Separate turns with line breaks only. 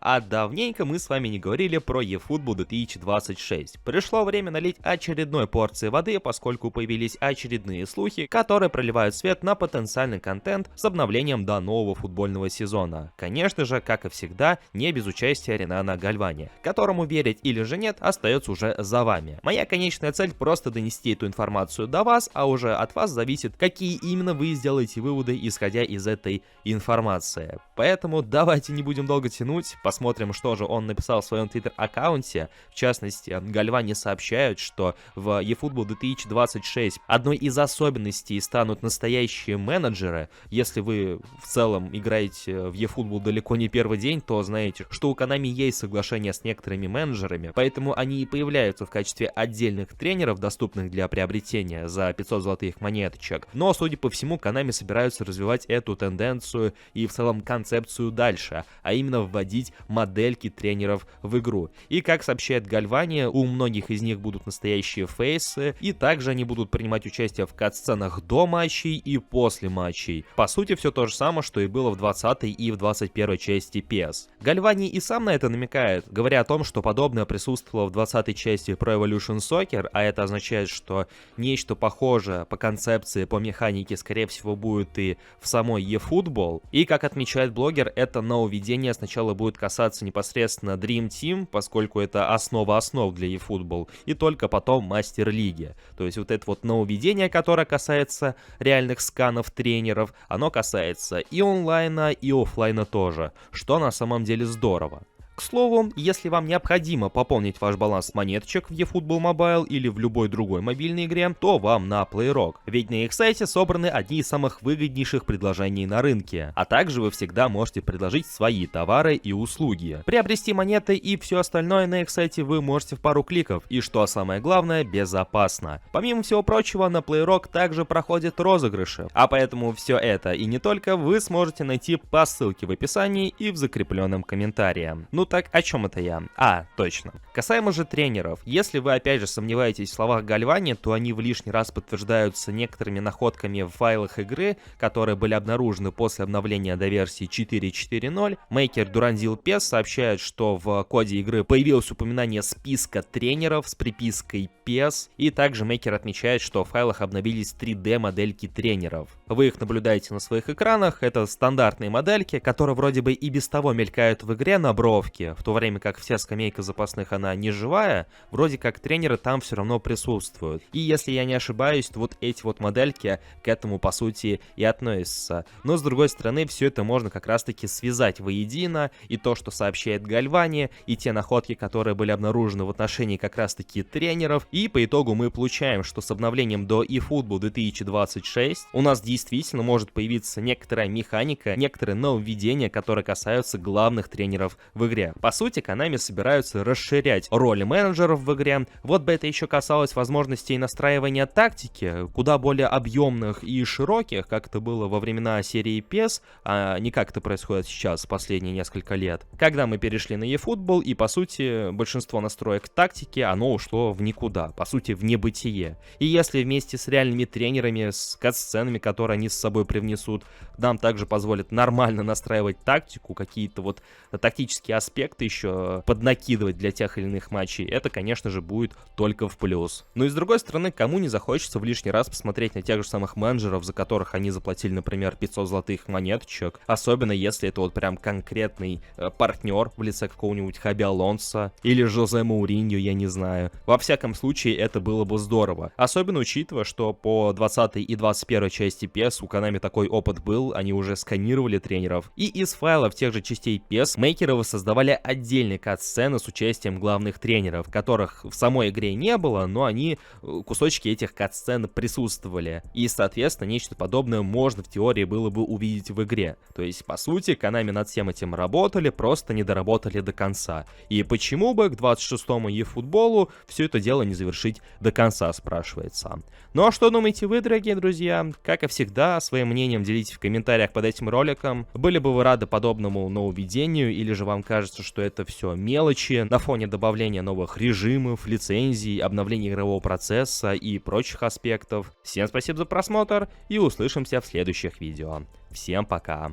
А давненько мы с вами не говорили про eFootball 2026. Пришло время налить очередной порции воды, поскольку появились очередные слухи, которые проливают свет на потенциальный контент с обновлением до нового футбольного сезона. Конечно же, как и всегда, не без участия Ренана Гальвани, которому верить или же нет, остается уже за вами. Моя конечная цель просто донести эту информацию до вас, а уже от вас зависит, какие именно вы сделаете выводы, исходя из этой информации. Поэтому давайте не будем долго тянуть, посмотрим, что же он написал в своем твиттер-аккаунте. В частности, Гальвани сообщают, что в eFootball 2026 одной из особенностей станут настоящие менеджеры. Если вы в целом играете в eFootball далеко не первый день, то знаете, что у Konami есть соглашение с некоторыми менеджерами, поэтому они и появляются в качестве отдельных тренеров, доступных для приобретения за 500 золотых монеточек. Но, судя по всему, Konami собираются развивать эту тенденцию и в целом концепцию дальше, а именно вводить модельки тренеров в игру. И как сообщает Гальвани, у многих из них будут настоящие фейсы, и также они будут принимать участие в кат-сценах до матчей и после матчей. По сути, все то же самое, что и было в 20-й и в 21-й части PES. Гальвани и сам на это намекает, говоря о том, что подобное присутствовало в 20-й части Pro Evolution Soccer, а это означает, что нечто похожее по концепции, по механике, скорее всего, будет и в самой eFootball. И, как отмечает блогер, это нововведение сначала будет касаться непосредственно Dream Team, поскольку это основа основ для eFootball, и только потом Мастер-лиги. То есть вот это вот нововведение, которое касается реальных сканов тренеров, оно касается и онлайна, и оффлайна тоже, что на самом деле здорово. К слову, если вам необходимо пополнить ваш баланс монеточек в eFootball Mobile или в любой другой мобильной игре, то вам на PlayRock, ведь на их сайте собраны одни из самых выгоднейших предложений на рынке, а также вы всегда можете предложить свои товары и услуги. Приобрести монеты и все остальное на их сайте вы можете в пару кликов, и что самое главное, безопасно. Помимо всего прочего, на PlayRock также проходят розыгрыши, а поэтому все это и не только вы сможете найти по ссылке в описании и в закрепленном комментарии. Ну так, о чем это я? Точно. Касаемо же тренеров, если вы опять же сомневаетесь в словах Гальвани, то они в лишний раз подтверждаются некоторыми находками в файлах игры, которые были обнаружены после обновления до версии 4.4.0. Мейкер Дуранзил PES сообщает, что в коде игры появилось упоминание списка тренеров с припиской PES, и также Мейкер отмечает, что в файлах обновились 3D-модельки тренеров. Вы их наблюдаете на своих экранах, это стандартные модельки, которые вроде бы и без того мелькают в игре на бровке, в то время как вся скамейка запасных, она не живая, вроде как тренеры там все равно присутствуют. И если я не ошибаюсь, то вот эти вот модельки к этому по сути и относятся. Но с другой стороны, все это можно как раз таки связать воедино, и то, что сообщает Гальвани, и те находки, которые были обнаружены в отношении как раз таки тренеров, и по итогу мы получаем, что с обновлением до eFootball 2026 у нас действительно может появиться некоторая механика, некоторые нововведения, которые касаются главных тренеров в игре. По сути, Konami собираются расширять роли менеджеров в игре. Вот бы это еще касалось возможностей настраивания тактики, куда более объемных и широких, как это было во времена серии PES, а не как это происходит сейчас, последние несколько лет. Когда мы перешли на eFootball, и по сути, большинство настроек тактики, оно ушло в никуда, по сути, в небытие. И если вместе с реальными тренерами, с кат-сценами, которые они с собой привнесут, нам также позволят нормально настраивать тактику, какие-то вот тактические аспекты еще поднакидывать для тех или иных матчей, это, конечно же, будет только в плюс. Но и с другой стороны, кому не захочется в лишний раз посмотреть на тех же самых менеджеров, за которых они заплатили, например, 500 золотых монеточек, особенно если это вот прям конкретный партнер в лице какого-нибудь Хаби Алонсо или Жозе Мауриньо, я не знаю. Во всяком случае, это было бы здорово. Особенно учитывая, что по 20 и 21 части PES у Konami такой опыт был, они уже сканировали тренеров. И из файлов тех же частей PES мейкеры воссоздавали отдельные кат-сцены с участием главных тренеров, которых в самой игре не было, но они, кусочки этих кат-сцен присутствовали. И, соответственно, нечто подобное можно в теории было бы увидеть в игре. То есть, по сути, Konami над всем этим работали, просто не доработали до конца. И почему бы к 26-му eFootball все это дело не завершить до конца, спрашивается. Ну а что думаете вы, дорогие друзья? Как и всегда, своим мнением делитесь в комментариях под этим роликом. Были бы вы рады подобному нововведению, или же вам кажется, что это все мелочи на фоне добавления новых режимов, лицензий, обновления игрового процесса и прочих аспектов? Всем спасибо за просмотр и услышимся в следующих видео. Всем пока!